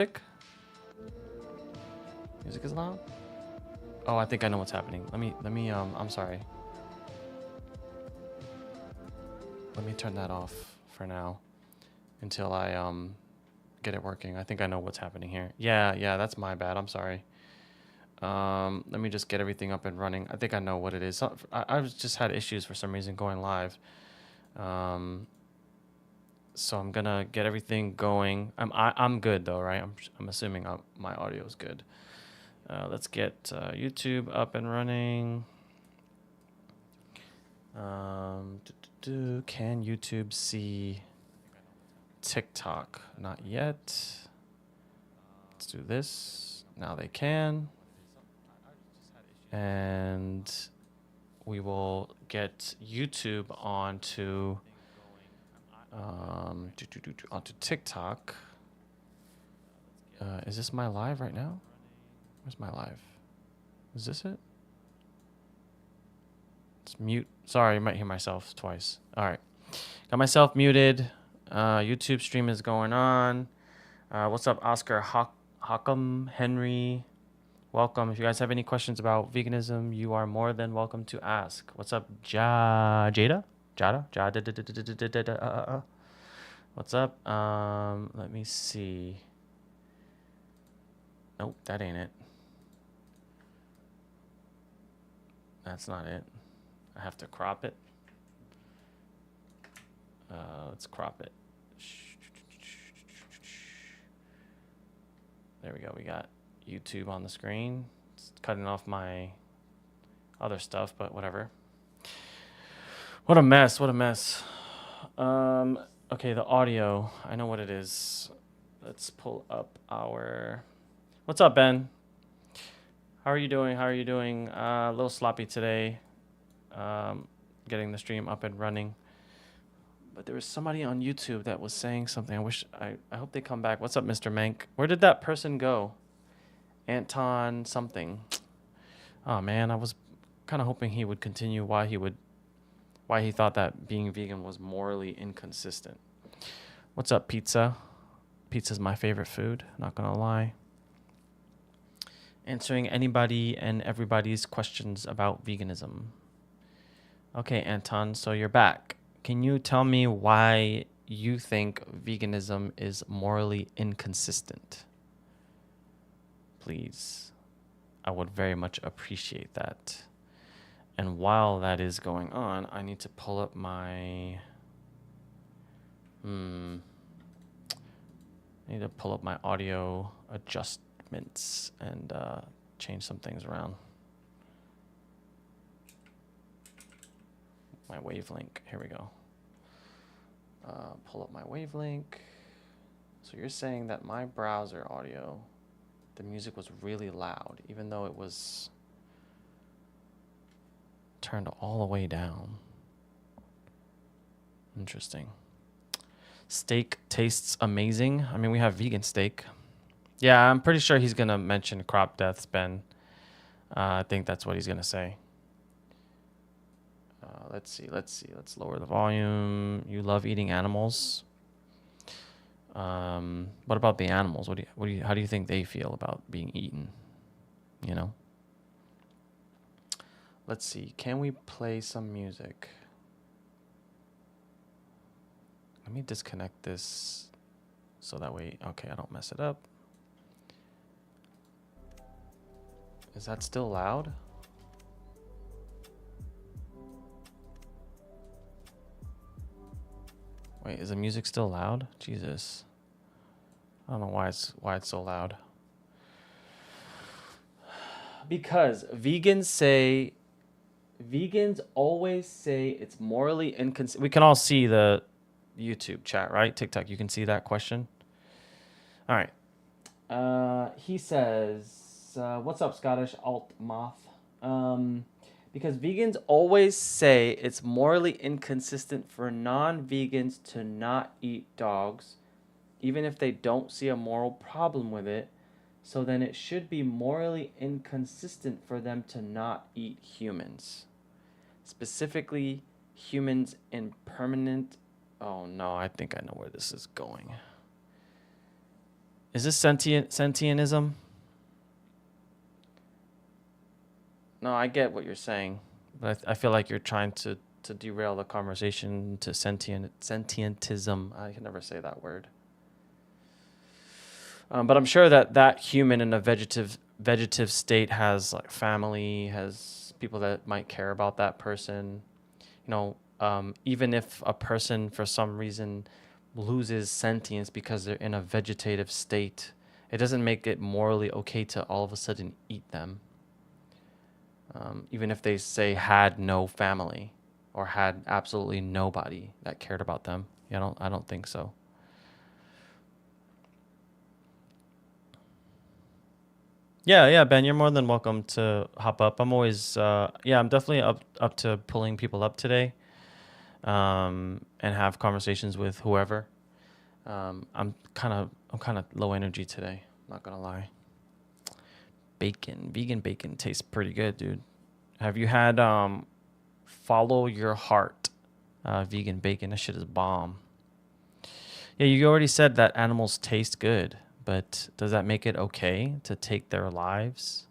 Music is loud? Oh, I think I know what's happening. I'm sorry. Let me turn that off for now until I get it working. I think I know what's happening here. Yeah, that's my bad. I'm sorry. Let me just get everything up and running. I think I know what it is. I've just had issues for some reason going live. So I'm gonna get everything going. I'm good though, right? I'm assuming my audio is good. Let's get YouTube up and running. Can YouTube see TikTok? Not yet. Let's do this. Now they can. And we will get YouTube onto TikTok. Is this my live right now? Where's my live? Is this it? Let's mute. Sorry, you might hear myself twice. All right. Got myself muted. YouTube stream is going on. What's up, Oscar Hockham, Henry? Welcome. If you guys have any questions about veganism, you are more than welcome to ask. What's up, Jada? Jada? What's up? Let me see. Nope, that ain't it. That's not it. I have to crop it. Let's crop it. There we go. We got YouTube on the screen. It's cutting off my other stuff, but whatever. What a mess. Okay, the audio. I know what it is. Let's pull up our... What's up, Ben? How are you doing? A little sloppy today. Getting the stream up and running. But there was somebody on YouTube that was saying something. I hope they come back. What's up, Mr. Mank? Where did that person go? Anton something. Oh man, I was kind of hoping he would continue why he thought that being vegan was morally inconsistent. What's up, pizza? Pizza's my favorite food, not gonna lie. Answering anybody and everybody's questions about veganism. Okay, Anton, so you're back. Can you tell me why you think veganism is morally inconsistent? Please. I would very much appreciate that. And while that is going on, I need to pull up my... I need to pull up my audio adjustments and change some things around. My wavelength. Here we go. Pull up my wavelength. So you're saying that my browser audio, the music was really loud, even though it was turned all the way down. Interesting. Steak tastes amazing. I mean, we have vegan steak. Yeah, I'm pretty sure he's going to mention crop deaths, Ben. I think that's what he's going to say. Let's see. Let's lower the volume. You love eating animals. What about the animals? How do you think they feel about being eaten? You know? Let's see. Can we play some music? Let me disconnect this so that way, okay, I don't mess it up. Is that still loud? Wait, is the music still loud? Jesus. I don't know why it's so loud. Because vegans always say it's morally inconsistent. We can all see the YouTube chat, right? TikTok, you can see that question. All right. He says, what's up, Scottish Alt Moth? Because vegans always say it's morally inconsistent for non-vegans to not eat dogs, even if they don't see a moral problem with it. So then it should be morally inconsistent for them to not eat humans. Specifically, humans in permanent... Oh no, I think I know where this is going. Is this sentientism? No, I get what you're saying, but I feel like you're trying to derail the conversation to sentientism. I can never say that word. But I'm sure that human in a vegetative state has like family, has people that might care about that person. You know, even if a person for some reason loses sentience because they're in a vegetative state, it doesn't make it morally okay to all of a sudden eat them. Even if they say had no family or had absolutely nobody that cared about them. Yeah, I don't think so. Yeah, yeah, Ben, you're more than welcome to hop up. I'm always, yeah, I'm definitely up to pulling people up today, and have conversations with whoever. I'm kind of low energy today. Not gonna lie. Vegan bacon tastes pretty good, dude. Have you had follow your heart, vegan bacon? That shit is bomb. Yeah, you already said that animals taste good, but does that make it okay to take their lives?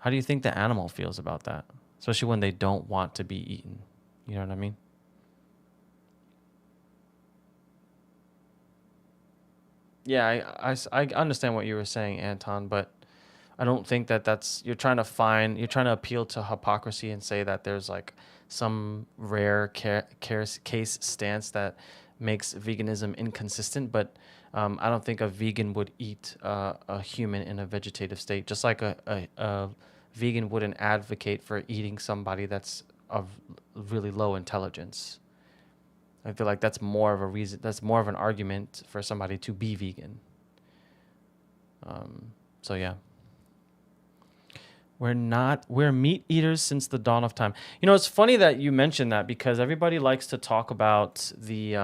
How do you think the animal feels about that? Especially when they don't want to be eaten. You know what I mean? Yeah, I understand what you were saying, Anton, but I don't think that you're trying to appeal to hypocrisy and say that there's like some rare case stance that makes veganism inconsistent. But I don't think a vegan would eat a human in a vegetative state, just like a vegan wouldn't advocate for eating somebody that's of really low intelligence. I feel like that's more of a reason, that's more of an argument for somebody to be vegan. So yeah. We're meat eaters since the dawn of time. You know, it's funny that you mentioned that because everybody likes to talk about the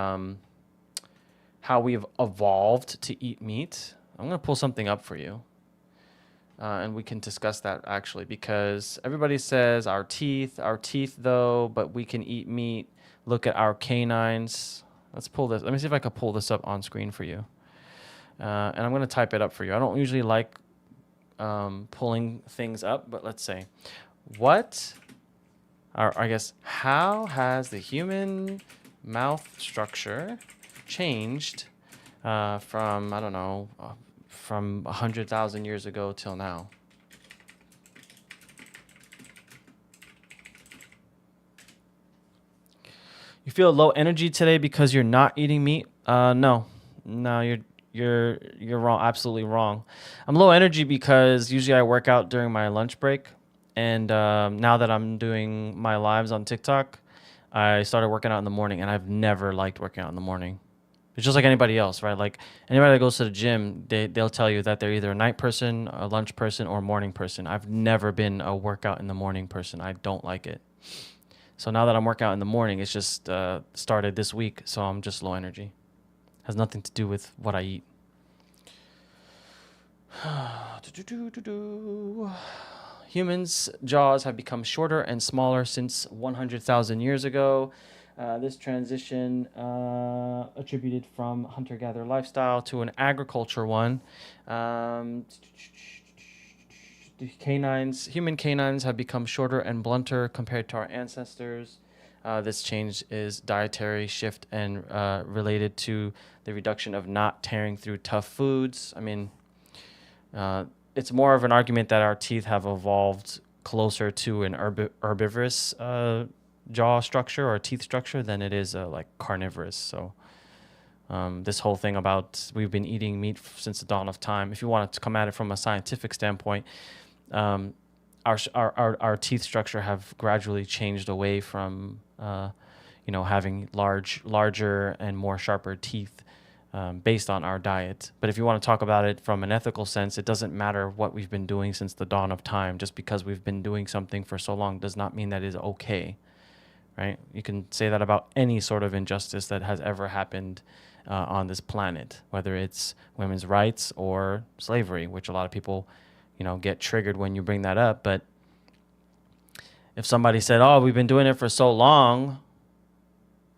how we've evolved to eat meat. I'm gonna pull something up for you, and we can discuss that actually because everybody says our teeth though, but we can eat meat. Look at our canines. Let's pull this. Let me see if I can pull this up on screen for you, and I'm gonna type it up for you. I don't usually like pulling things up, but let's say, what, or I guess, how has the human mouth structure changed from, I don't know, from 100,000 years ago till now? You feel low energy today because you're not eating meat? No, no, you're wrong. Absolutely wrong. I'm low energy because usually I work out during my lunch break, and now that I'm doing my lives on TikTok, I started working out in the morning, and I've never liked working out in the morning. It's just like anybody else, right? Like anybody that goes to the gym, they'll tell you that they're either a night person, a lunch person, or a morning person. I've never been a workout in the morning person. I don't like it. So now that I'm working out in the morning, it's just started this week, so I'm just low energy. Has nothing to do with what I eat. Humans' jaws have become shorter and smaller since 100,000 years ago. This transition attributed from hunter-gatherer lifestyle to an agriculture one. Human canines have become shorter and blunter compared to our ancestors. This change is dietary shift and related to the reduction of not tearing through tough foods. I mean, it's more of an argument that our teeth have evolved closer to an herbivorous jaw structure or teeth structure than it is like carnivorous. So this whole thing about we've been eating meat since the dawn of time, if you want to come at it from a scientific standpoint, our teeth structure have gradually changed away from having larger and more sharper teeth based on our diet. But if you want to talk about it from an ethical sense, it doesn't matter what we've been doing since the dawn of time. Just because we've been doing something for so long does not mean that is okay, right? You can say that about any sort of injustice that has ever happened on this planet, whether it's women's rights or slavery, which a lot of people, get triggered when you bring that up. But if somebody said, "Oh, we've been doing it for so long,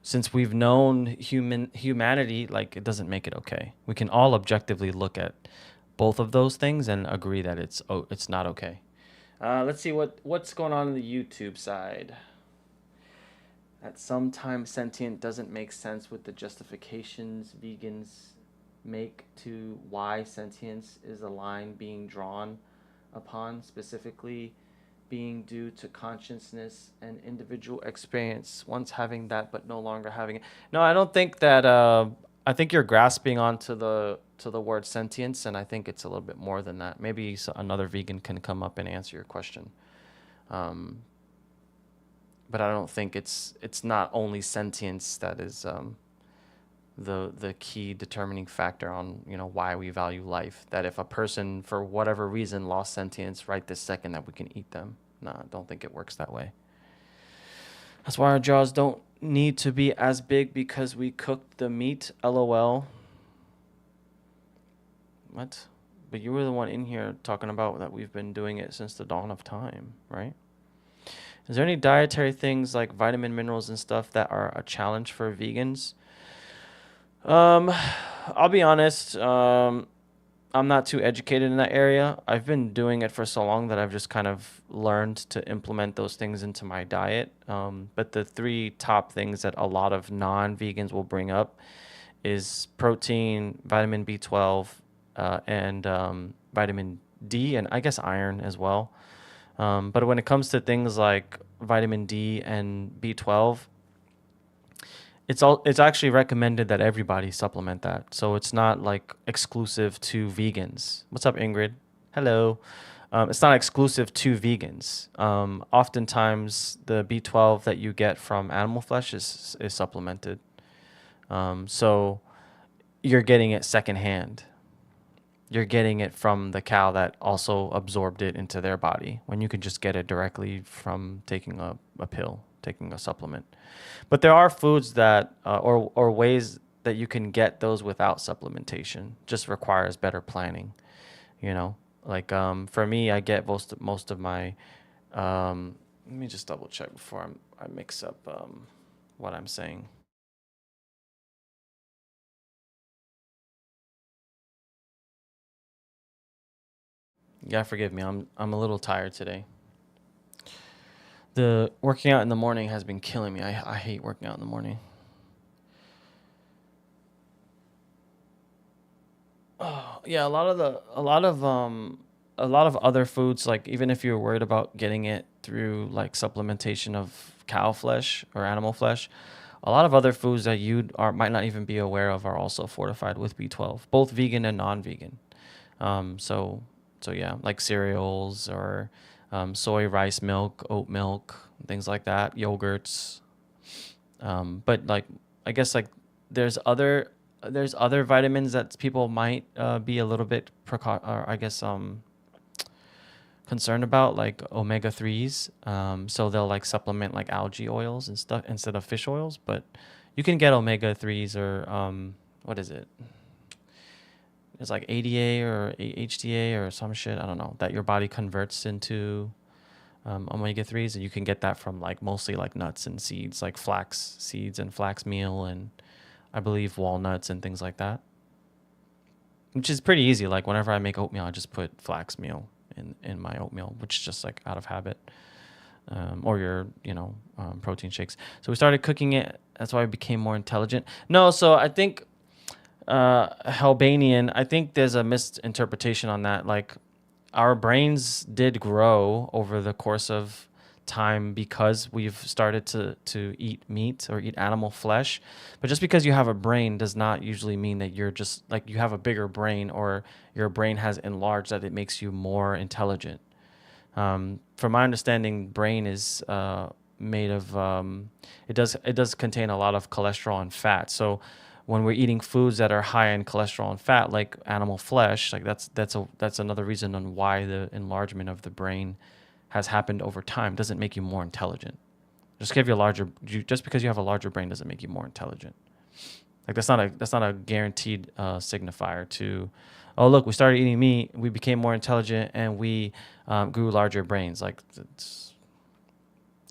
since we've known humanity, like it doesn't make it okay. We can all objectively look at both of those things and agree that it's not okay. Let's see what's going on the YouTube side. At sometimes sentient doesn't make sense with the justifications vegans make to why sentience is a line being drawn upon, specifically being due to consciousness and individual experience, once having that but no longer having it. No, I don't think that. I think you're grasping onto the word sentience, and I think it's a little bit more than that. Maybe another vegan can come up and answer your question. Um, but I don't think it's not only sentience that is the key determining factor on why we value life. That if a person for whatever reason lost sentience right this second, that we can eat them. No, I don't think it works that way. That's why our jaws don't need to be as big because we cooked the meat. LOL. What? But you were the one in here talking about that we've been doing it since the dawn of time, right? Is there any dietary things like vitamin, minerals, and stuff that are a challenge for vegans? I'll be honest. I'm not too educated in that area. I've been doing it for so long that I've just kind of learned to implement those things into my diet. But the three top things that a lot of non-vegans will bring up is protein, vitamin B12, and vitamin D, and I guess iron as well. But when it comes to things like vitamin D and B12, it's actually recommended that everybody supplement that. So it's not like exclusive to vegans. What's up, Ingrid? Hello. It's not exclusive to vegans. Oftentimes the B12 that you get from animal flesh is supplemented. So you're getting it secondhand. You're getting it from the cow that also absorbed it into their body, when you can just get it directly from taking a pill, taking a supplement. But there are foods that or ways that you can get those without supplementation. Just requires better planning, Like for me, I get most of my. Let me just double check before I mix up what I'm saying. Yeah, forgive me. I'm a little tired today. The working out in the morning has been killing me. I hate working out in the morning. Oh, yeah, a lot of other foods, like even if you're worried about getting it through like supplementation of cow flesh or animal flesh, a lot of other foods that might not even be aware of are also fortified with B12, both vegan and non-vegan. Um, so so yeah, like cereals or soy, rice milk, oat milk, things like that, yogurts. But like I guess like there's other there's other vitamins that people might be a little bit or I guess concerned about, like omega 3s. So they'll like supplement like algae oils and stuff instead of fish oils, but you can get omega 3s or what is it? It's like ADA or HDA or some shit, I don't know, that your body converts into omega 3s, and you can get that from like mostly like nuts and seeds, like flax seeds and flax meal, and I believe walnuts and things like that, which is pretty easy. Like whenever I make oatmeal, I just put flax meal in my oatmeal, which is just like out of habit. Or your protein shakes. So we started cooking it. That's why I became more intelligent. No, so I think Albanian, I think there's a misinterpretation on that. Like our brains did grow over the course of time because we've started to eat meat or eat animal flesh. But just because you have a brain does not usually mean that you're just like you have a bigger brain or your brain has enlarged, that it makes you more intelligent. From my understanding, brain is made of it does contain a lot of cholesterol and fat. So when we're eating foods that are high in cholesterol and fat, like animal flesh, like that's another reason on why the enlargement of the brain has happened over time. Doesn't make you more intelligent. Just because you have a larger brain doesn't make you more intelligent. Like that's not a guaranteed signifier to, oh look, we started eating meat, we became more intelligent, and we grew larger brains. Like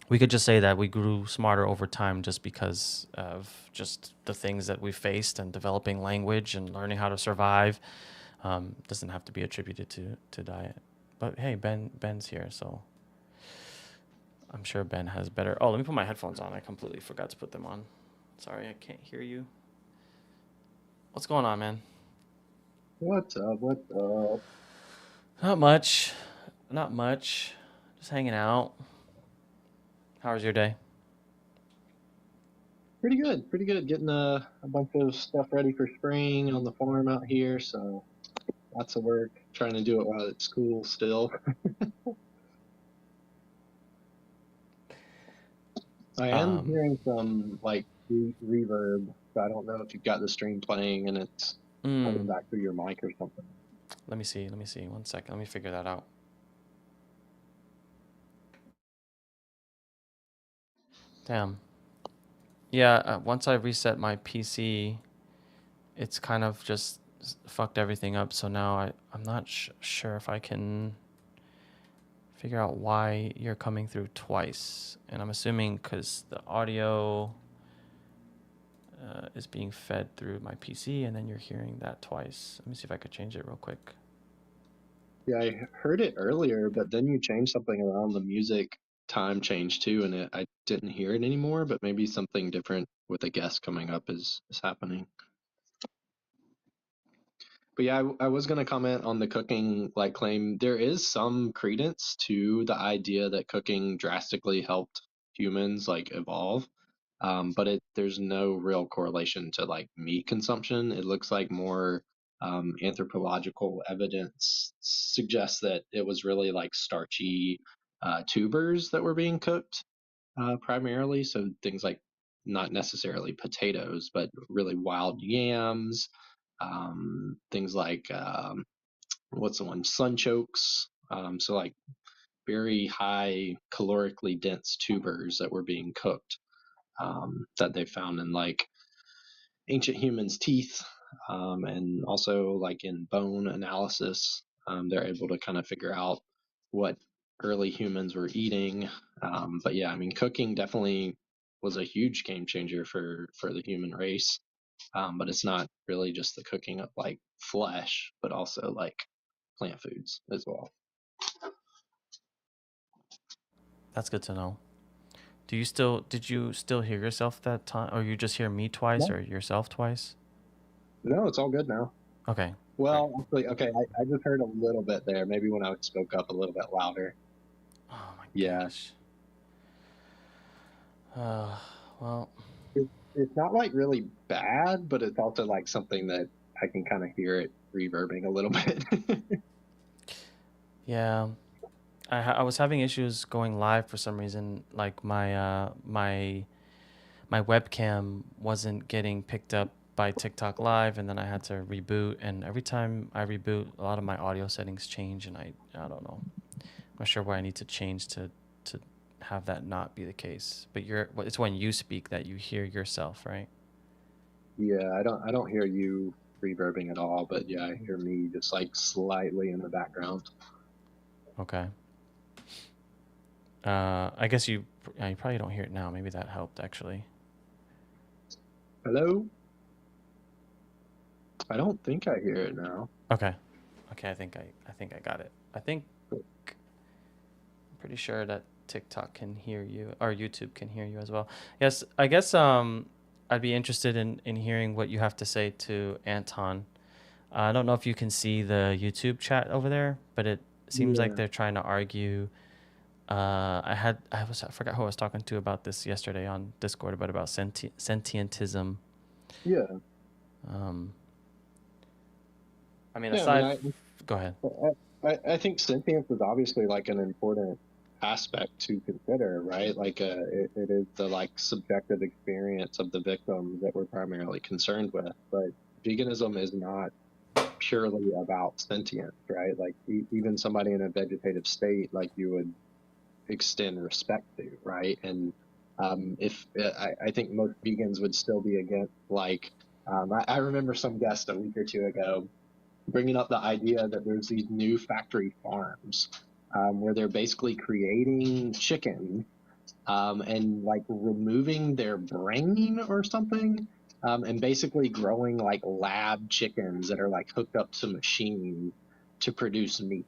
We could just say that we grew smarter over time just because of just the things that we faced and developing language and learning how to survive. Doesn't have to be attributed to diet. But hey, Ben's here, so I'm sure Ben has better. Oh, let me put my headphones on. I completely forgot to put them on. Sorry, I can't hear you. What's going on, man? What's up? What's up? Not much. Not much. Just hanging out. How was your day? Pretty good. Pretty good. Getting a bunch of stuff ready for spring on the farm out here. So lots of work. Trying to do it while it's school still. I am Um, hearing some like reverb. So I don't know if you've got the stream playing and it's coming mm, back through your mic or something. Let me see. Let me see. One second. Let me figure that out. Damn. Yeah. Once I reset my PC, it's kind of just fucked everything up. So now I'm not sure if I can figure out why you're coming through twice. And I'm assuming because the audio is being fed through my PC, and then you're hearing that twice. Let me see if I could change it real quick. Yeah, I heard it earlier, but then you changed something around the music time change too, and I didn't hear it anymore. But maybe something different with a guest coming up is happening. But yeah, I was going to comment on the cooking like claim. There is some credence to the idea that cooking drastically helped humans like evolve. But there's no real correlation to like meat consumption. It looks like more anthropological evidence suggests that it was really like starchy tubers that were being cooked primarily. So things like not necessarily potatoes, but really wild yams, things like what's the one, sunchokes. So like very high calorically dense tubers that were being cooked that they found in like ancient humans' teeth and also like in bone analysis. They're able to kind of figure out what early humans were eating. But yeah, I mean, cooking definitely was a huge game changer for the human race. But it's not really just the cooking of like flesh, but also like plant foods as well. That's good to know. Did you still hear yourself that time, or you just hear me twice, No, or yourself twice? no, it's all good now. Okay, great. Well, actually, okay, I just heard a little bit there. Maybe when I spoke up a little bit louder. Oh my Yeah, gosh. Uh, well, it's not like really bad, but it's also like something that I can kind of hear it reverbing a little bit. yeah. I was having issues going live for some reason. Like my webcam wasn't getting picked up by TikTok Live, and then I had to reboot. And every time I reboot, a lot of my audio settings change, and I don't know. I'm not sure what I need to change to have that not be the case. But it's when you speak that you hear yourself, right? Yeah, I don't hear you reverbing at all, but yeah, I hear me just like slightly in the background. Okay. I guess you probably don't hear it now. Maybe that helped actually. Hello? I don't think I hear it now. Okay. Okay, I think I got it. I'm pretty sure that TikTok can hear you or YouTube can hear you as well. Yes, I guess I'd be interested in hearing what you have to say to Anton. I don't know if you can see the YouTube chat over there, but it seems like Yeah, they're trying to argue. I forgot who I was talking to about this yesterday on Discord, about sentientism. yeah, Um, I mean, yeah. I mean, go ahead. I think sentience is obviously like an important aspect to consider, right? Like, it is the like subjective experience of the victim that we're primarily concerned with. But veganism is not purely about sentience, right? Like, even somebody in a vegetative state, like you would extend respect to, right? And if I think most vegans would still be against, like, I remember some guest a week or two ago bringing up the idea that there's these new factory farms where they're basically creating chicken and like removing their brain or something, and basically growing like lab chickens that are like hooked up to machines to produce meat.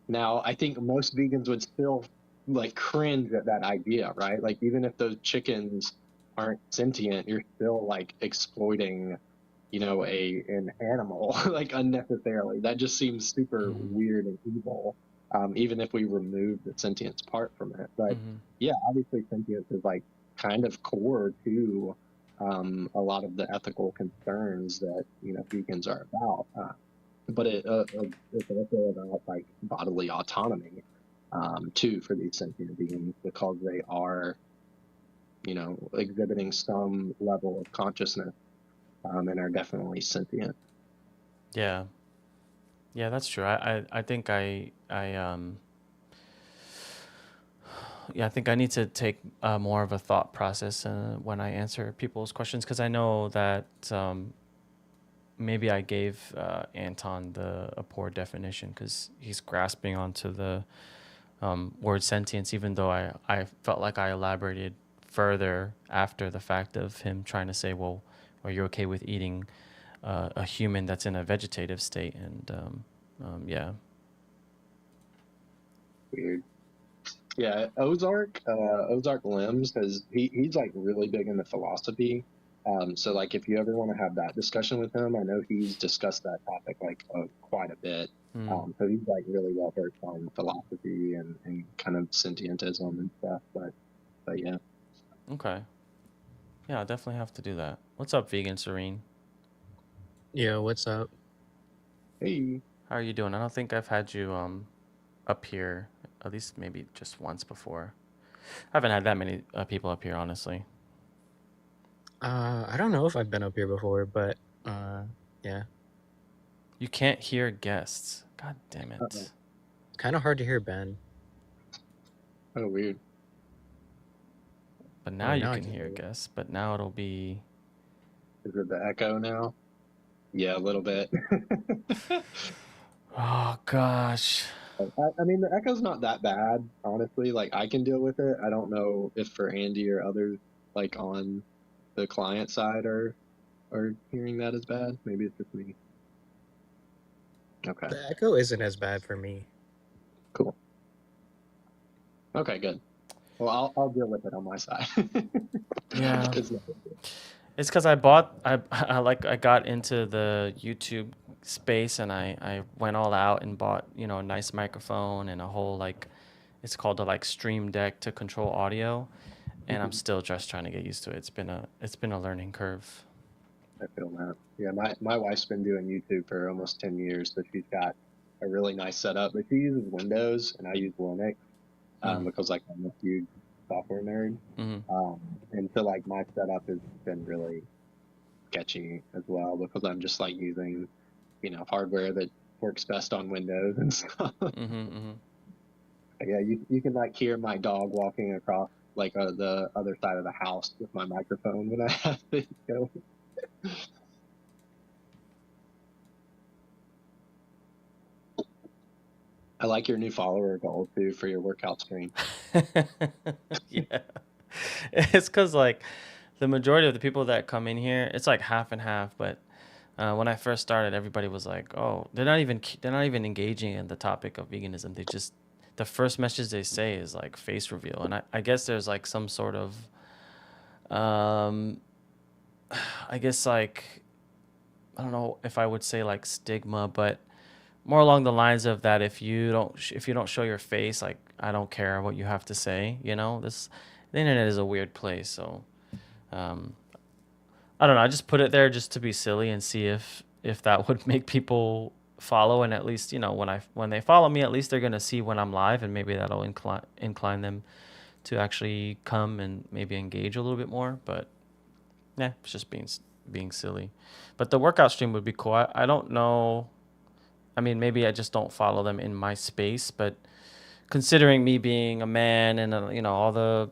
Now, I think most vegans would still like cringe at that idea, right? Like even if those chickens aren't sentient, you're still like exploiting, an animal like unnecessarily. That just seems super Mm-hmm. weird and evil. Even if we remove the sentience part from it. But Mm-hmm. yeah, obviously sentience is like kind of core to a lot of the ethical concerns that vegans are about. But it's also about like bodily autonomy too for these sentient beings because they are exhibiting some level of consciousness and are definitely sentient. Yeah. Yeah, that's true. I think yeah, I think I need to take more of a thought process when I answer people's questions, because I know that maybe I gave Anton a poor definition because he's grasping onto the word sentience, even though I felt like I elaborated further after the fact of him trying to say, well, are you okay with eating a human that's in a vegetative state? And yeah. Weird. Yeah, Ozark Limbs, because he's like really big into philosophy. So like if you ever want to have that discussion with him, I know he's discussed that topic like quite a bit. Mm, So he's like really well versed on philosophy and kind of sentientism and stuff. But yeah. okay. Yeah, I'll definitely have to do that. What's up, Vegan Serene? Yo, what's up? Hey. How are you doing? I don't think I've had you up here, at least maybe just once before. I haven't had that many people up here, honestly. I don't know if I've been up here before, but uh, yeah, You can't hear guests. God damn Uh-oh. it. kind of hard to hear Ben. Oh, weird. But now Oh, you now I can can hear hear you. guests, but now it'll be. Is it the echo now? Yeah, a little bit. Oh, gosh. I mean, the echo's not that bad, honestly. Like, I can deal with it. I don't know if for Andy or others, like on the client side, are hearing that as bad. Maybe it's just me. Okay, The echo isn't as bad for me. cool. Okay, good. Well, I'll deal with it on my side. Yeah. It's not big deal. It's because I bought, I got into the YouTube space and I went all out and bought, a nice microphone and a whole, like, it's called a, like, Stream Deck to control audio. And I'm Mhm. still just trying to get used to it. It's been a learning curve. I feel that. Yeah, my wife's been doing YouTube for almost 10 years, so she's got a really nice setup. But she uses Windows and I use Linux. Mm. Because like I'm a huge software nerd. Mm-hmm. And so like my setup has been really sketchy as well because I'm just like using, hardware that works best on Windows and stuff. Mm-hmm. Mm-hmm. Yeah, you can like hear my dog walking across like the other side of the house with my microphone when I have it go. I like your new follower goal too for your workout stream. Yeah. It's because, like, the majority of the people that come in here, it's like half and half. But when I first started, everybody was like, "Oh, they're not even engaging in the topic of veganism. They just the first message they say is like face reveal." And I guess there's like some sort of um, I guess, like, I don't know if I would say like stigma, but more along the lines of that if you don't show your face, like, I don't care what you have to say. The internet is a weird place, so um, I don't know. I just put it there just to be silly and see if that would make people follow, and at least, when they follow me, at least they're gonna see when I'm live, and maybe that'll incline them to actually come and maybe engage a little bit more. But yeah, it's just being silly. But the workout stream would be cool. I don't know. I mean, maybe I just don't follow them in my space, but considering me being a man and all the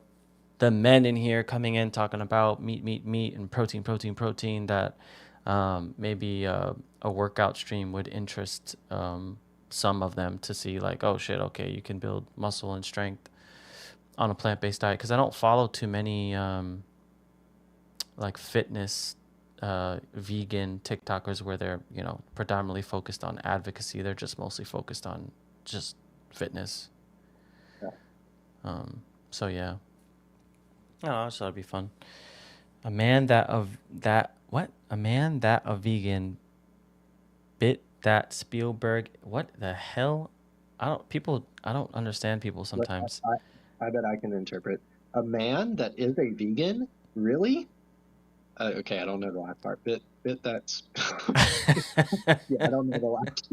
men in here coming in talking about meat, meat, meat, and protein, protein, protein, that maybe a workout stream would interest some of them to see, like, oh shit, okay, you can build muscle and strength on a plant-based diet because I don't follow too many like fitness vegan TikTokers where they're, you know, predominantly focused on advocacy. They're just mostly focused on just fitness. Yeah. So yeah. Oh, I just thought it'd be fun. A man that of that what? A man that a vegan bit that Spielberg. What the hell? I don't understand people But sometimes. I bet I can interpret. A man that is a vegan? Really? Okay, I don't know the last part. Bit that's. Yeah, I don't know the last.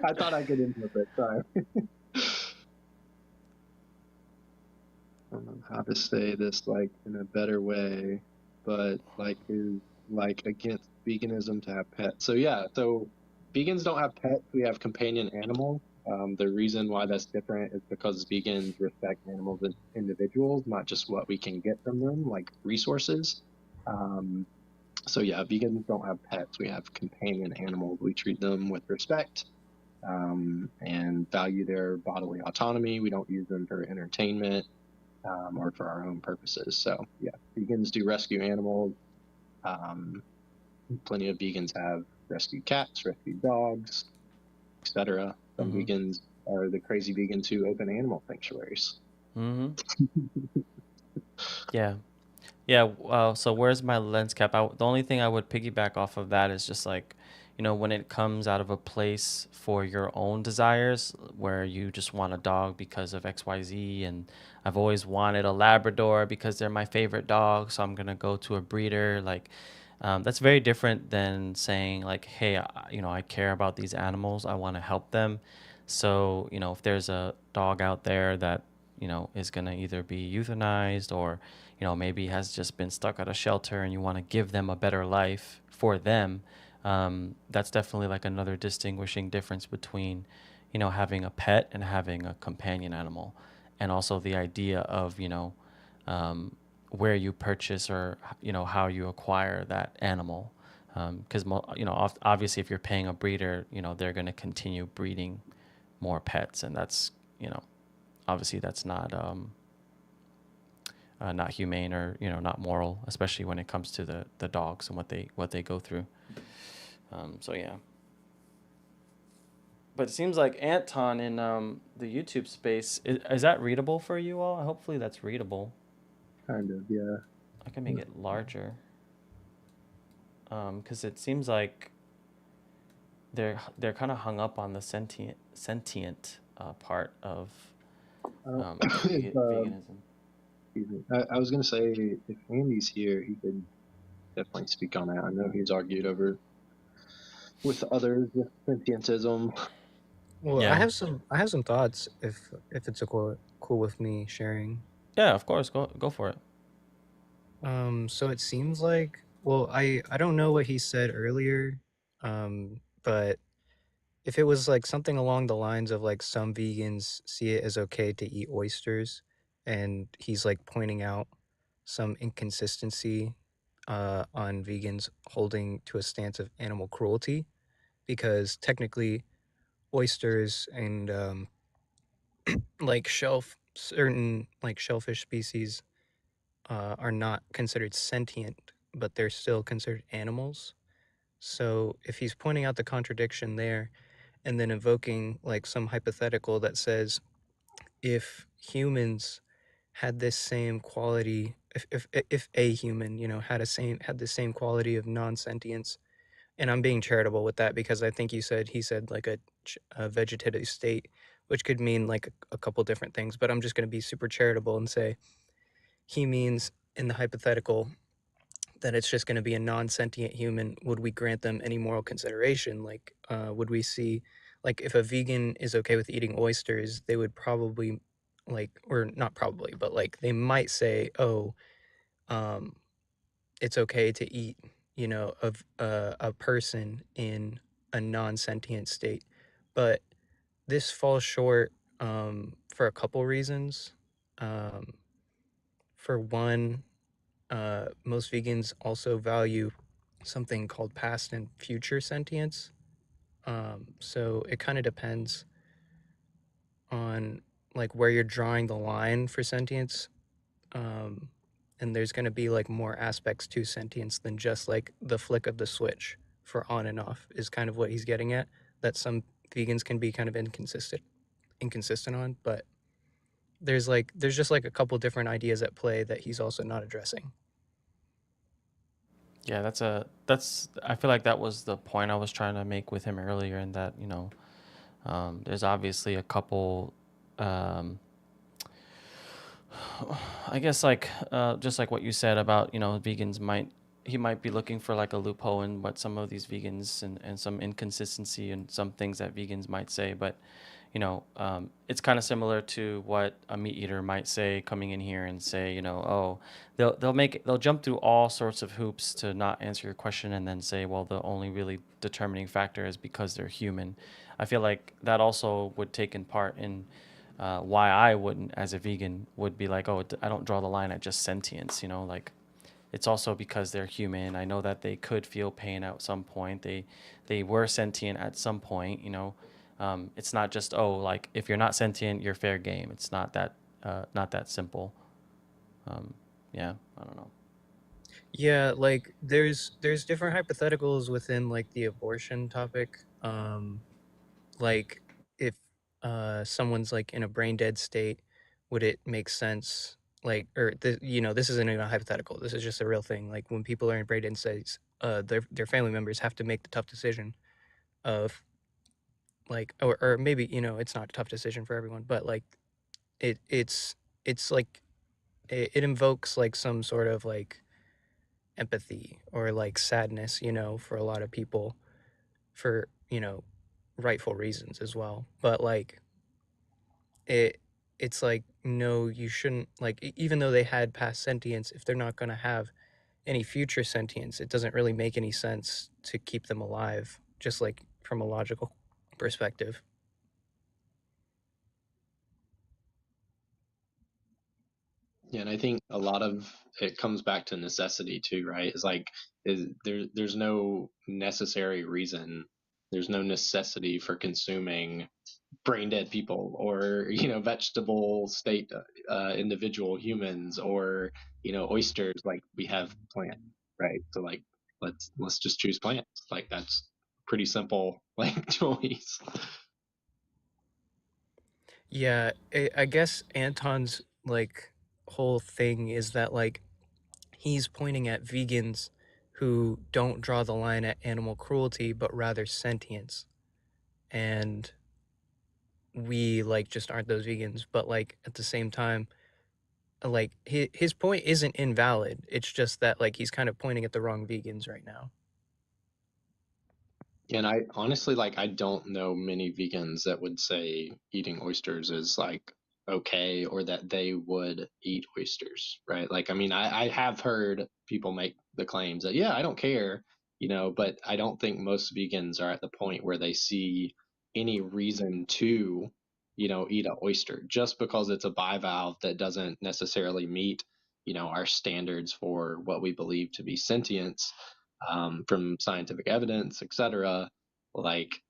I thought I could interpret. Sorry. I don't know how to say this like in a better way, but like is like against veganism to have pets. So yeah, so vegans don't have pets. We have companion animals. The reason why that's different is because vegans respect animals as individuals, not just what we can get from them, like resources. Um, so yeah, vegans don't have pets. We have companion animals. We treat them with respect, and value their bodily autonomy. We don't use them for entertainment, or for our own purposes. So yeah, vegans do rescue animals. Um, Plenty of vegans have rescued cats, rescued dogs, etc. Some Mm-hmm. vegans are the crazy vegans who open animal sanctuaries. Mm-hmm. Yeah. Yeah, so where's my lens cap? The only thing I would piggyback off of that is just like, you know, when it comes out of a place for your own desires, where you just want a dog because of XYZ, and I've always wanted a Labrador because they're my favorite dog, so I'm gonna go to a breeder. Like, that's very different than saying like, hey, you know, I care about these animals, I want to help them. So, you know, if there's a dog out there that, you know, is gonna either be euthanized or, you know, maybe has just been stuck at a shelter and you want to give them a better life for them, that's definitely like another distinguishing difference between, you know, having a pet and having a companion animal. And also the idea of, you know, where you purchase or, you know, how you acquire that animal. Because, you know, obviously if you're paying a breeder, you know, they're going to continue breeding more pets. And that's, you know, obviously that's not humane or, you know, not moral, especially when it comes to the dogs and what they go through. So yeah, but it seems like Anton in the YouTube space is that readable for you all? Hopefully that's readable. Kind of, yeah. I can make it larger because it seems like they're kind of hung up on the sentient part of If, veganism. excuse me. I was gonna say if Andy's here, he could definitely speak on that. I know he's argued over with others with sentientism. Well, Yeah, I have some thoughts if it's a cool with me sharing. yeah, of course, go for it. So it seems like, well, I don't know what he said earlier, but if it was like something along the lines of like some vegans see it as okay to eat oysters, and he's like pointing out some inconsistency on vegans holding to a stance of animal cruelty, because technically oysters and like certain like shellfish species are not considered sentient, but they're still considered animals. So if he's pointing out the contradiction there and then invoking like some hypothetical that says if humans had this same quality, if a human, you know, had the same quality of non-sentience, and I'm being charitable with that because I think he said like a vegetative state, which could mean like a couple different things, but I'm just going to be super charitable and say he means in the hypothetical that it's just going to be a non-sentient human. Would we grant them any moral consideration? Like, would we see, like, if a vegan is okay with eating oysters, they would probably, like, or not probably, but like, they might say, oh, um, it's okay to eat, you know, of a person in a non-sentient state. But this falls short for a couple reasons. Um, for one, most vegans also value something called past and future sentience. So it kind of depends on like where you're drawing the line for sentience, um, and there's going to be like more aspects to sentience than just like the flick of the switch for on and off is kind of what he's getting at. That some vegans can be kind of inconsistent on, but there's just like a couple different ideas at play that he's also not addressing. Yeah, that's I feel like that was the point I was trying to make with him earlier, in that, there's obviously a couple, um, I guess, like, just like what you said about, vegans might he might be looking for like a loophole in what some of these vegans, and some inconsistency in some things that vegans might say. But it's kind of similar to what a meat eater might say coming in here and say, oh, they'll jump through all sorts of hoops to not answer your question, and then say, well, the only really determining factor is because they're human. I feel like that also would take in part in why I wouldn't, as a vegan, would be like, oh, I don't draw the line at just sentience. Like, it's also because they're human. I know that they could feel pain at some point. They were sentient at some point. It's not just, oh, like, if you're not sentient, you're fair game. It's not that simple. Um, yeah, I don't know. Yeah, like there's different hypotheticals within like the abortion topic. Like if someone's like in a brain dead state, would it make sense like or this isn't even a hypothetical. This is just a real thing. Like when people are in brain dead states, their family members have to make the tough decision of like or maybe it's not a tough decision for everyone, but like it's like it invokes like some sort of like empathy or like sadness, for a lot of people for, rightful reasons as well. But like it it's like no, you shouldn't like even though they had past sentience, if they're not going to have any future sentience, it doesn't really make any sense to keep them alive just like from a logical perspective. Yeah, and I think a lot of it comes back to necessity too, right? It's like there's no necessary reason, there's no necessity for consuming brain dead people or vegetable state individual humans or oysters. Like we have plant, right? So like let's just choose plants. Like that's pretty simple like choice. Yeah, I guess Anton's like whole thing is that like he's pointing at vegans who don't draw the line at animal cruelty but rather sentience, and we like just aren't those vegans. But like at the same time, like his point isn't invalid, it's just that like he's kind of pointing at the wrong vegans right now. And I honestly, like, I don't know many vegans that would say eating oysters is like okay, or that they would eat oysters, right? Like, I mean, I have heard people make the claims that, yeah, I don't care, but I don't think most vegans are at the point where they see any reason to, eat an oyster just because it's a bivalve that doesn't necessarily meet, our standards for what we believe to be sentience, from scientific evidence, etc. Like,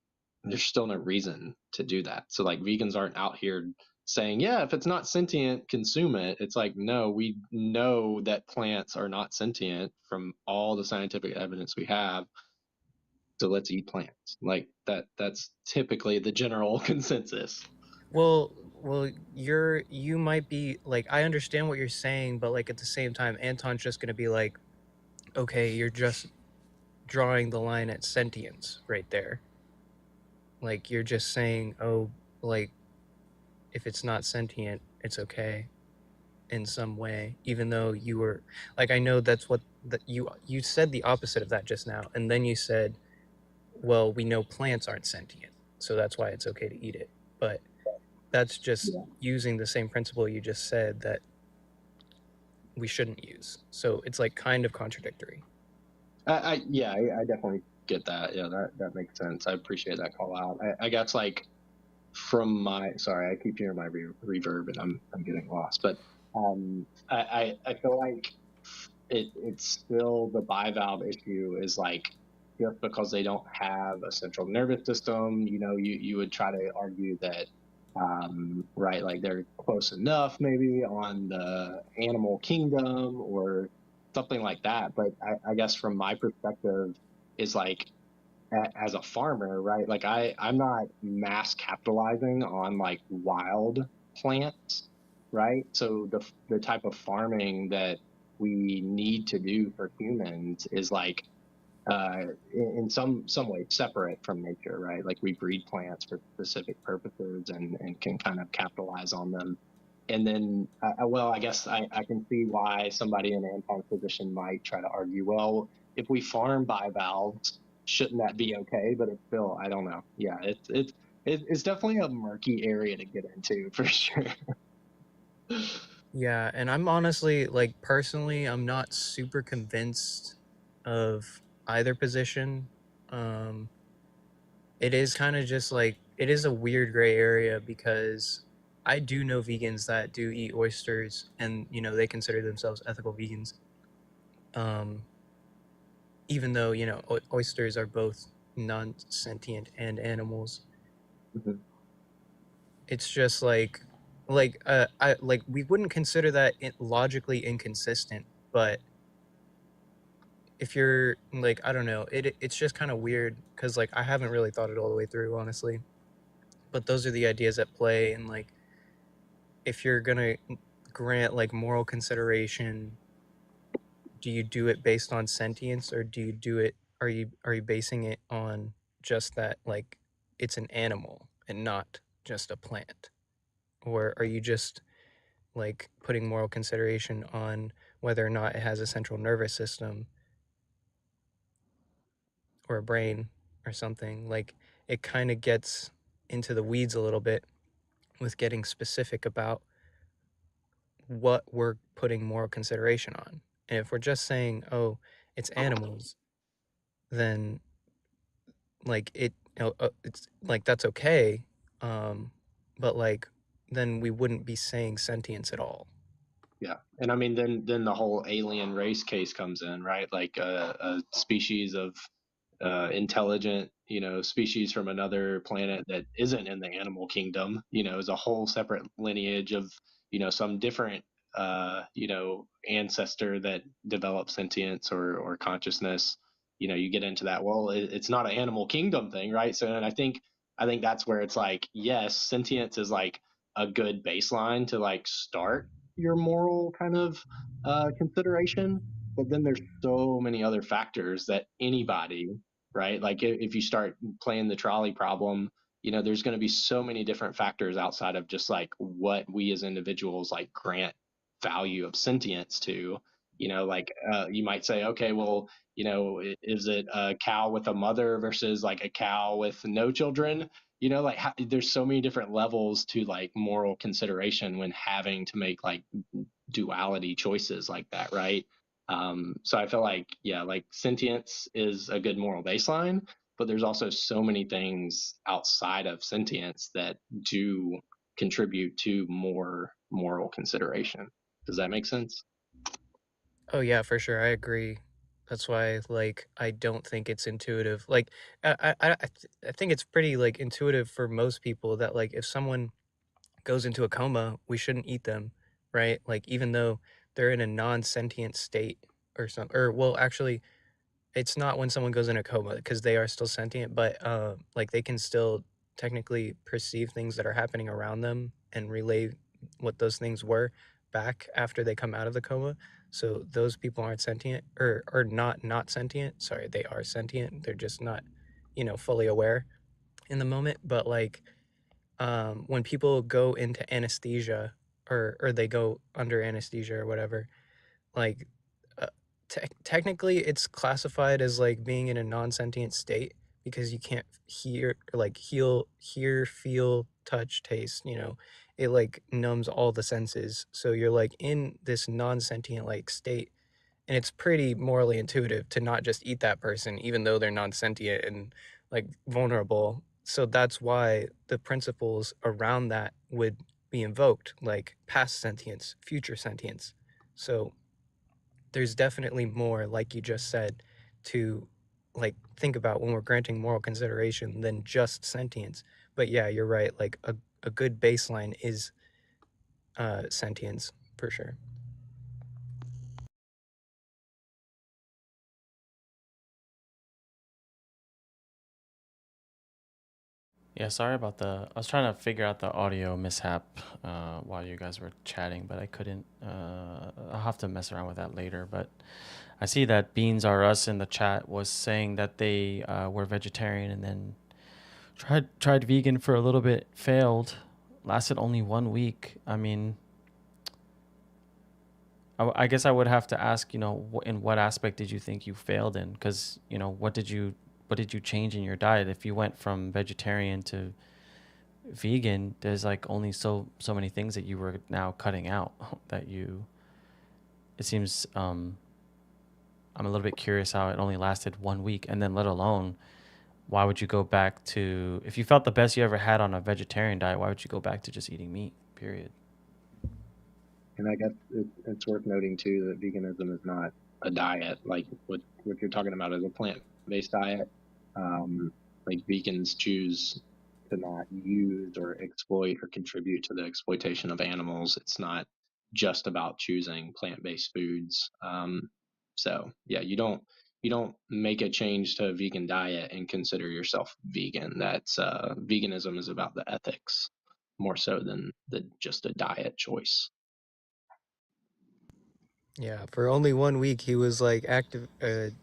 there's still no reason to do that. So like vegans aren't out here saying, yeah, if it's not sentient, consume it. It's like, no, we know that plants are not sentient from all the scientific evidence we have. So let's eat plants. Like that's typically the general consensus. Well, you might be like, I understand what you're saying, but like at the same time Anton's just going to be like, okay, you're just drawing the line at sentience right there. Like you're just saying, oh, like if it's not sentient, it's okay in some way, even though you were like, I know that's what that you said the opposite of that just now, and then you said, well, we know plants aren't sentient, so that's why it's okay to eat it. But that's just Yeah. using the same principle you just said that we shouldn't use. So it's like kind of contradictory. I definitely get that. Yeah, that makes sense. I appreciate that call out. I guess like from my, sorry, I keep hearing my reverb and I'm getting lost, but I feel like it's still the bivalve issue is like, just because they don't have a central nervous system, you would try to argue that right? Like they're close enough, maybe on the animal kingdom or something like that. But I guess from my perspective, is like as a farmer, right? Like I'm not mass capitalizing on like wild plants, right? So the type of farming that we need to do for humans is like in some way separate from nature, right? Like we breed plants for specific purposes and can kind of capitalize on them. And then, well, I guess I can see why somebody in Anton's position might try to argue, well, if we farm bivalves, shouldn't that be okay? But it's still, I don't know. Yeah, it's definitely a murky area to get into for sure. Yeah, and I'm honestly, like, personally, I'm not super convinced of either position. Um, it is kind of just like, it is a weird gray area because I do know vegans that do eat oysters and, they consider themselves ethical vegans. Um, Even though, oysters are both non-sentient and animals. Mhm. It's just like we wouldn't consider that logically inconsistent, but if you're like, I don't know, it's just kind of weird because like I haven't really thought it all the way through, honestly. But those are the ideas at play, and like if you're gonna grant like moral consideration, do you do it based on sentience, or do you do it? Are you basing it on just that like it's an animal and not just a plant, or are you just like putting moral consideration on whether or not it has a central nervous system or a brain or something? Like it kind of gets into the weeds a little bit with getting specific about what we're putting moral consideration on. And if we're just saying, oh, it's animals, then like it's like that's okay. Um, but like then we wouldn't be saying sentience at all. Yeah, and I mean, then the whole alien race case comes in, right? Like a species of intelligent, species from another planet that isn't in the animal kingdom, is a whole separate lineage of, some different, ancestor that develops sentience or consciousness. You get into that. Well, it's not an animal kingdom thing, right? So, and I think that's where it's like, yes, sentience is like a good baseline to like start your moral kind of consideration, but then there's so many other factors that anybody, right? Like if you start playing the trolley problem, there's going to be so many different factors outside of just like what we as individuals like grant value of sentience to. Like you might say, okay, well, is it a cow with a mother versus like a cow with no children? Like there's so many different levels to like moral consideration when having to make like duality choices like that, right? So I feel like, yeah, like sentience is a good moral baseline, but there's also so many things outside of sentience that do contribute to more moral consideration. Does that make sense? Oh yeah, for sure. I agree. That's why like I don't think it's intuitive. Like I think it's pretty like intuitive for most people that like if someone goes into a coma, we shouldn't eat them, right? Like even though they're in a non-sentient state or some or well actually it's not when someone goes in a coma because they are still sentient, but like they can still technically perceive things that are happening around them and relay what those things were back after they come out of the coma. So those people aren't sentient or not sentient. Sorry, they are sentient. They're just not, fully aware in the moment. But like when people go into anesthesia or they go under anesthesia or whatever, like uh, technically it's classified as like being in a non-sentient state because you can't hear like hear feel touch taste, it like numbs all the senses, so you're like in this non-sentient like state, and it's pretty morally intuitive to not just eat that person even though they're non-sentient and like vulnerable. So that's why the principles around that would be invoked, like past sentience, future sentience. So there's definitely more, like you just said, to like think about when we're granting moral consideration than just sentience. But yeah, you're right. Like a good baseline is sentience for sure. Yeah, sorry about I was trying to figure out the audio mishap while you guys were chatting, but I couldn't. I'll have to mess around with that later. But I see that Beans R Us in the chat was saying that they were vegetarian and then tried vegan for a little bit, failed, lasted only 1 week. I mean, I guess I would have to ask, in what aspect did you think you failed in? Because what did you change in your diet? If you went from vegetarian to vegan, there's like only so many things that you were now cutting out that you. It seems I'm a little bit curious how it only lasted 1 week, and then let alone why would you go back to if you felt the best you ever had on a vegetarian diet? Why would you go back to just eating meat? Period. And I guess it's worth noting too that veganism is not a diet. Like what you're talking about is a plant-based diet. Like vegans choose to not use or exploit or contribute to the exploitation of animals. It's not just about choosing plant-based foods. So yeah, you don't make a change to a vegan diet and consider yourself vegan. That's veganism is about the ethics more so than just a diet choice. Yeah, for only 1 week, he was like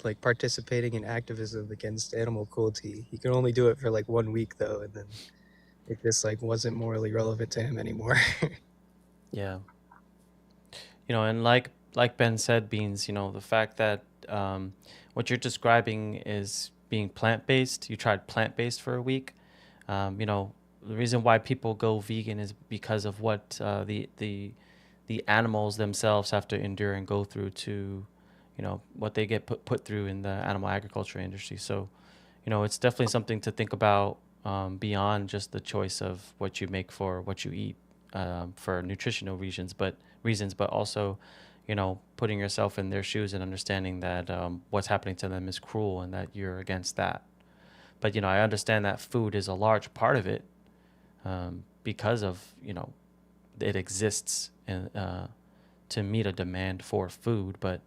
like participating in activism against animal cruelty. He could only do it for like 1 week though, and then it just like wasn't morally relevant to him anymore. Yeah. And like Ben said, Beans, the fact that what you're describing is being plant-based. You tried plant-based for a week. The reason why people go vegan is because of what the animals themselves have to endure and go through to, what they get put through in the animal agriculture industry. So, it's definitely something to think about beyond just the choice of what you make for what you eat for nutritional reasons, but also, putting yourself in their shoes and understanding that what's happening to them is cruel and that you're against that. But I understand that food is a large part of it because of it exists to meet a demand for food, but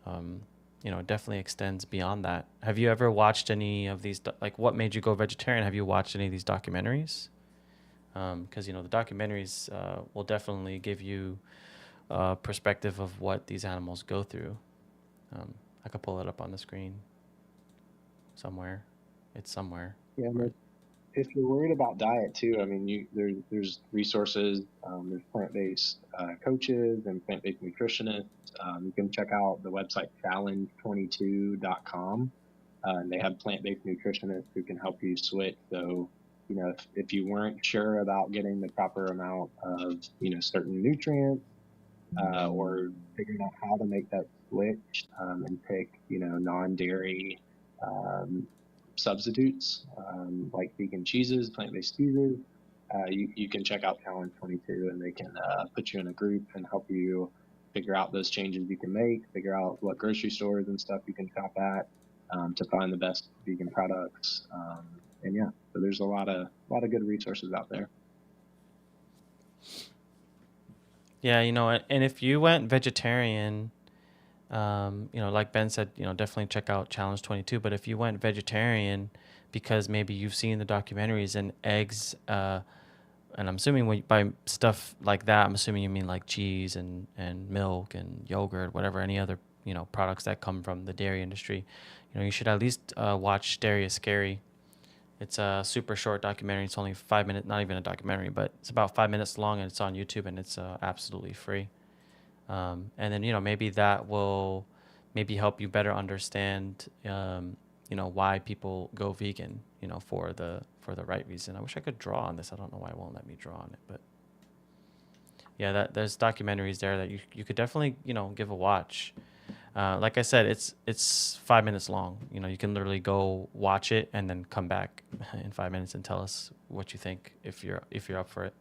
it definitely extends beyond that. Have you ever watched any of these? Like, what made you go vegetarian? Have you watched any of these documentaries? Because the documentaries will definitely give you perspective of what these animals go through. I could pull it up on the screen somewhere. It's somewhere. Yeah, Where, if you're worried about diet too, I mean, there's resources. There's plant-based coaches and plant-based nutritionists. You can check out the website challenge22.com. And they have plant-based nutritionists who can help you switch. So, if you weren't sure about getting the proper amount of, certain nutrients, or figuring out how to make that switch, and pick, non-dairy um, substitutes, like vegan cheeses, plant-based cheeses, you can check out Challenge 22 and they can put you in a group and help you figure out those changes you can make, figure out what grocery stores and stuff you can shop at to find the best vegan products. And yeah, so there's a lot of good resources out there. yeah, and if you went vegetarian, like Ben said, definitely check out Challenge 22. But if you went vegetarian because maybe you've seen the documentaries and eggs, and I'm assuming by stuff like that, I'm assuming you mean like cheese and milk and yogurt, whatever, any other, products that come from the dairy industry, you should at least watch Dairy is Scary. It's a super short documentary. It's only 5 minutes, not even a documentary, but it's about 5 minutes long and it's on YouTube and it's absolutely free. And then maybe that will maybe help you better understand why people go vegan, for the right reason. I wish I could draw on this. I don't know why it won't let me draw on it, but yeah, there's documentaries there that you could definitely give a watch. Like I said, it's 5 minutes long. You can literally go watch it and then come back in 5 minutes and tell us what you think if you're up for it.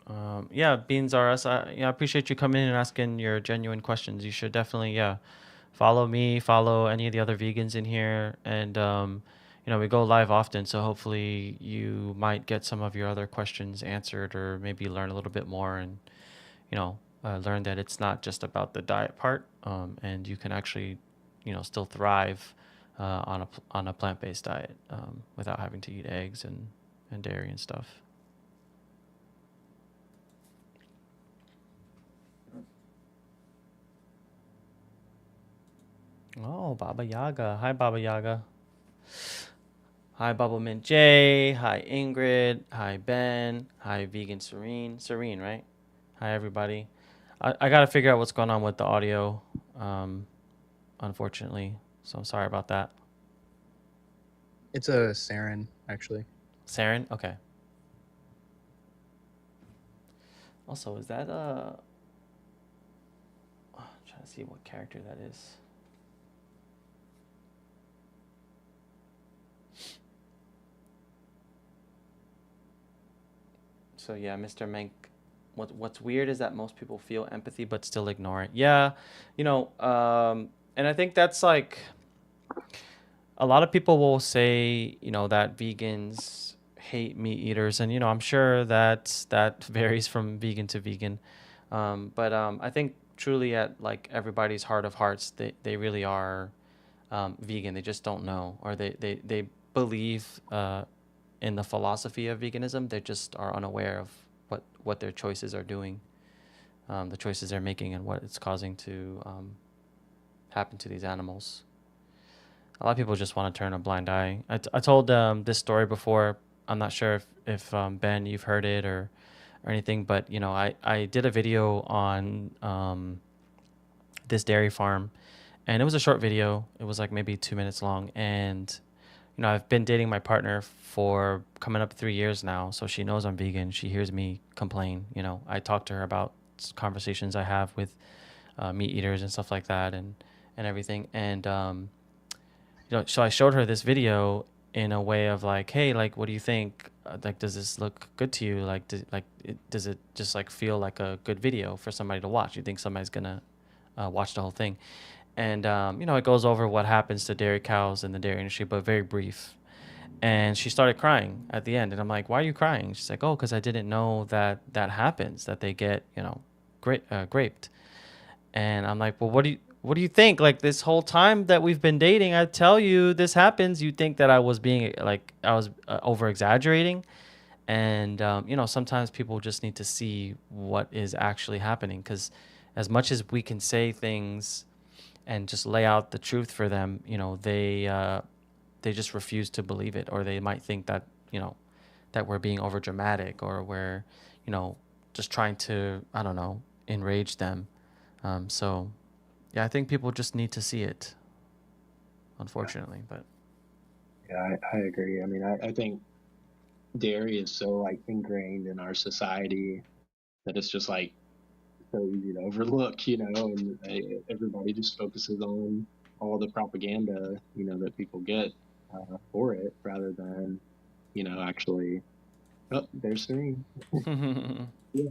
Yeah, Beans R Us. I appreciate you coming in and asking your genuine questions. You should definitely, yeah, follow me, follow any of the other vegans in here, and we go live often, so hopefully you might get some of your other questions answered, or maybe learn a little bit more, and learn that it's not just about the diet part, and you can actually, still thrive on a plant-based diet without having to eat eggs and dairy and stuff. Oh, Baba Yaga. Hi, Baba Yaga. Hi, Bubble Mint J. Hi, Ingrid. Hi, Ben. Hi, Vegan Serene. Serene, right? Hi, everybody. I got to figure out what's going on with the audio, um, unfortunately. So I'm sorry about that. It's a Saren, actually. Saren? Okay. Also, is that I'm trying to see what character that is. So yeah, Mr. Mank. What's weird is that most people feel empathy but still ignore it. Yeah, and I think that's like a lot of people will say, that vegans hate meat eaters, and I'm sure that varies from vegan to vegan. But I think truly at like everybody's heart of hearts, they really are vegan. They just don't know, or they believe in the philosophy of veganism. They just are unaware of what their choices are doing, the choices they're making, and what it's causing to happen to these animals. A lot of people just want to turn a blind eye. I told this story before. I'm not sure if Ben, you've heard it or anything, but I did a video on this dairy farm, and it was a short video. It was like maybe 2 minutes long, and I've been dating my partner for coming up 3 years now, so she knows I'm vegan. She hears me complain. I talk to her about conversations I have with meat eaters and stuff like that, and everything, and so I showed her this video in a way of like, hey, like, what do you think? Like, does this look good to you? Like, does it just like feel like a good video for somebody to watch? You think somebody's gonna watch the whole thing? And it goes over what happens to dairy cows in the dairy industry, but very brief. And she started crying at the end, and I'm like, why are you crying? She's like, oh, because I didn't know that happens, that they get graped. And I'm like, well, what do you think? Like this whole time that we've been dating, I tell you this happens. You think that I was being like I was over exaggerating, and sometimes people just need to see what is actually happening, because as much as we can say things and just lay out the truth for them, they just refuse to believe it, or they might think that that we're being over dramatic, or we're you know just trying to, I don't know, enrage them. So yeah, I think people just need to see it, Yeah, unfortunately. But yeah, I agree. I mean, I think dairy is so like ingrained in our society that it's just like so easy to overlook, and everybody just focuses on all the propaganda, that people get for it rather than, actually, oh, there's Serene. Yeah.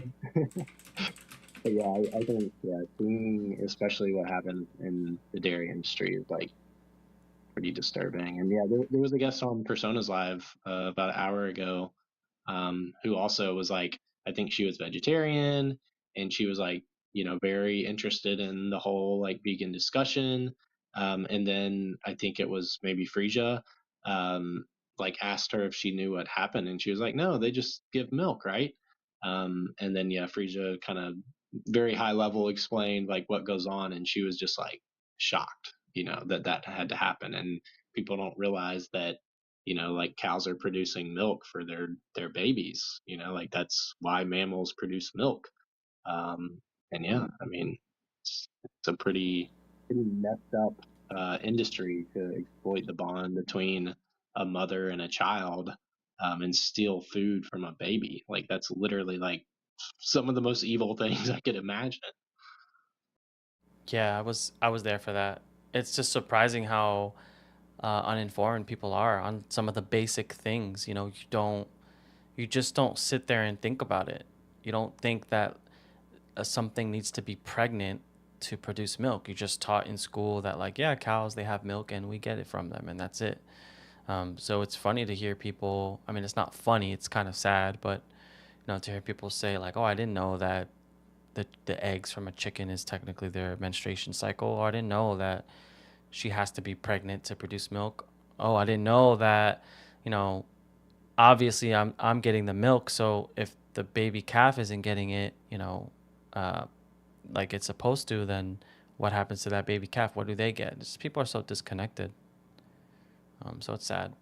But yeah, I think, yeah, seeing especially what happened in the dairy industry is like pretty disturbing. And yeah, there was a guest on Personas Live about an hour ago, who also was like, I think she was vegetarian, and she was like, very interested in the whole like vegan discussion. And then I think it was maybe Frisia, like asked her if she knew what happened, and she was like, no, they just give milk, right? And then yeah, Frisia kind of very high level explained like what goes on, and she was just like shocked, that had to happen. And people don't realize that, like cows are producing milk for their babies, like that's why mammals produce milk. And yeah, I mean, it's a pretty messed up industry to exploit the bond between a mother and a child, and steal food from a baby. Like that's literally like some of the most evil things I could imagine. yeah, I was there for that. It's just surprising how uninformed people are on some of the basic things. You just don't sit there and think about it. You don't think that something needs to be pregnant to produce milk. You just taught in school that like, yeah, cows they have milk and we get it from them and that's it. So it's funny to hear people. I mean, it's not funny. It's kind of sad, but to hear people say like, "Oh, I didn't know that the eggs from a chicken is technically their menstruation cycle," or "I didn't know that she has to be pregnant to produce milk." "Oh, I didn't know that, you know, obviously I'm getting the milk, so if the baby calf isn't getting it, uh, like it's supposed to, then what happens to that baby calf? What do they get?" Just people are so disconnected. So it's sad.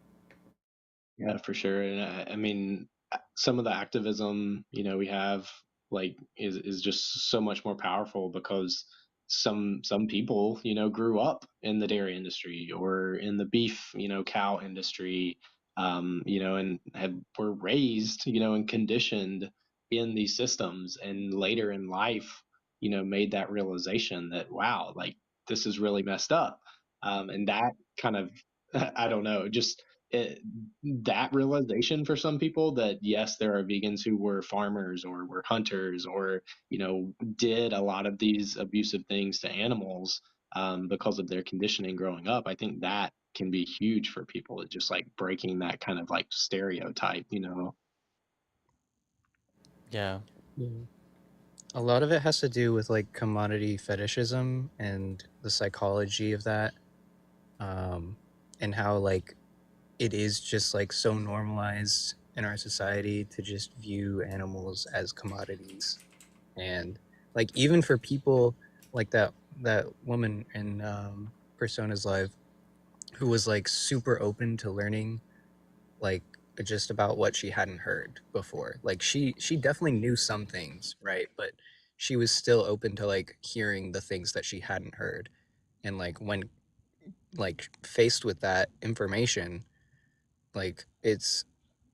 Yeah, for sure. And I mean, some of the activism, we have like is just so much more powerful because some people, grew up in the dairy industry or in the beef, cow industry, and were raised, and conditioned in these systems, and later in life, made that realization that wow, like this is really messed up, and that kind of I don't know, just it, that realization for some people that yes, there are vegans who were farmers or were hunters or did a lot of these abusive things to animals because of their conditioning growing up. I think that can be huge for people. It's just like breaking that kind of like stereotype. Yeah. Yeah. A lot of it has to do with like commodity fetishism and the psychology of that, um, and how like it is just like so normalized in our society to just view animals as commodities. And like even for people like that woman in Persona's live who was like super open to learning like just about what she hadn't heard before. Like she definitely knew some things, right? But she was still open to like hearing the things that she hadn't heard. And like when like faced with that information, like it's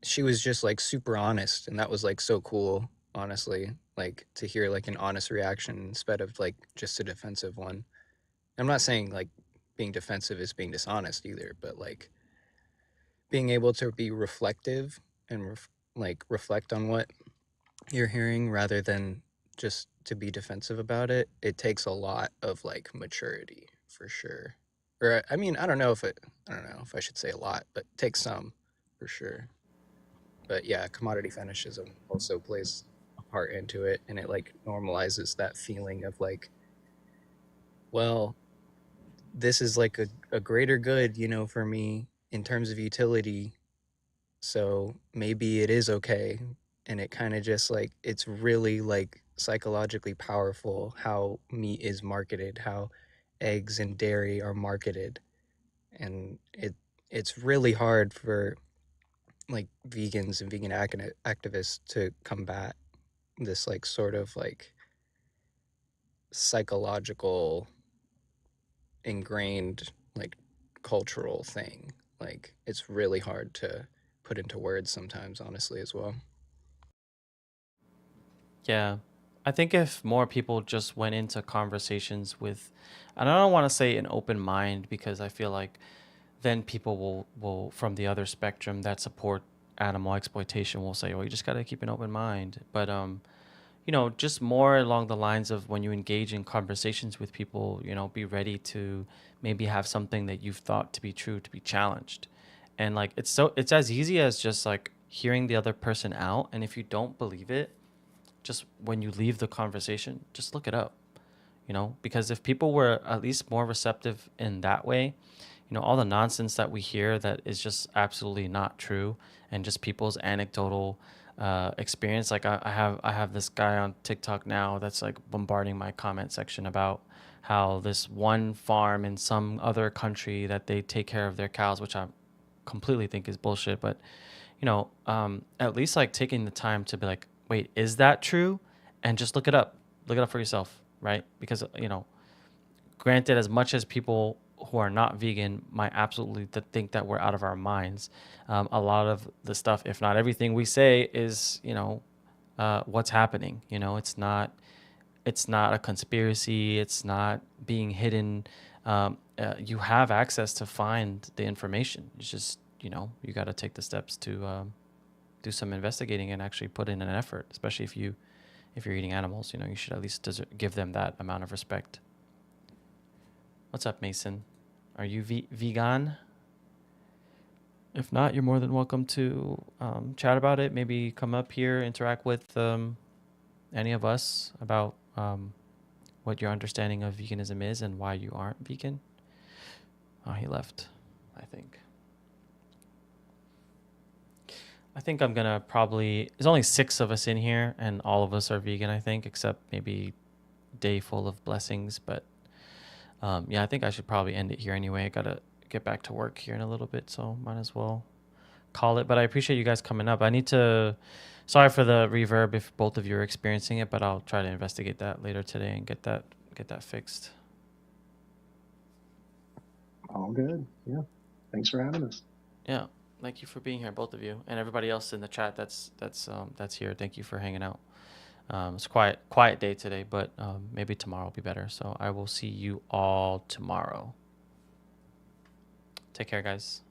she was just like super honest, and that was like so cool, honestly, like to hear like an honest reaction instead of like just a defensive one. I'm not saying like being defensive is being dishonest either, but like being able to be reflective and like reflect on what you're hearing rather than just to be defensive about it, it takes a lot of like maturity for sure. Or I mean, I don't know if I should say a lot, but it takes some for sure. But yeah, commodity fetishism also plays a part into it, and it like normalizes that feeling of like, well, this is like a greater good, for me in terms of utility. So maybe it is okay. And it kind of just like, it's really like psychologically powerful how meat is marketed, how eggs and dairy are marketed. And it's really hard for like vegans and vegan activists to combat this like sort of like psychological ingrained like cultural thing. Like it's really hard to put into words sometimes, honestly, as well. Yeah. I think if more people just went into conversations with, and I don't want to say an open mind because I feel like then people will from the other spectrum that support animal exploitation will say, well, you just got to keep an open mind. But just more along the lines of when you engage in conversations with people, be ready to maybe have something that you've thought to be true to be challenged. And like it's as easy as just like hearing the other person out, and if you don't believe it, just when you leave the conversation, just look it up, because if people were at least more receptive in that way, all the nonsense that we hear that is just absolutely not true and just people's anecdotal experience. Like I have this guy on TikTok now that's like bombarding my comment section about how this one farm in some other country that they take care of their cows, which I completely think is bullshit. But at least like taking the time to be like, wait, is that true? And just look it up for yourself, right? Because granted, as much as people who are not vegan might absolutely think that we're out of our minds, a lot of the stuff, if not everything we say, is what's happening. It's not a conspiracy. It's not being hidden. You have access to find the information. It's just you got to take the steps to do some investigating and actually put in an effort, especially if you if you're eating animals, you should at least give them that amount of respect. What's up, Mason? Are you vegan? If not, you're more than welcome to chat about it. Maybe come up here, interact with any of us about what your understanding of veganism is and why you aren't vegan. Oh, he left, I think. I think I'm gonna probably. There's only 6 of us in here, and all of us are vegan. I think, except maybe Day Full of Blessings. But yeah, I think I should probably end it here anyway. I gotta get back to work here in a little bit, so might as well call it. But I appreciate you guys coming up. I need to. Sorry for the reverb if both of you are experiencing it, but I'll try to investigate that later today and get that fixed. All good. Yeah. Thanks for having us. Yeah. Thank you for being here, both of you, and everybody else in the chat that's here. Thank you for hanging out. It's a quiet day today, but maybe tomorrow will be better. So I will see you all tomorrow. Take care, guys.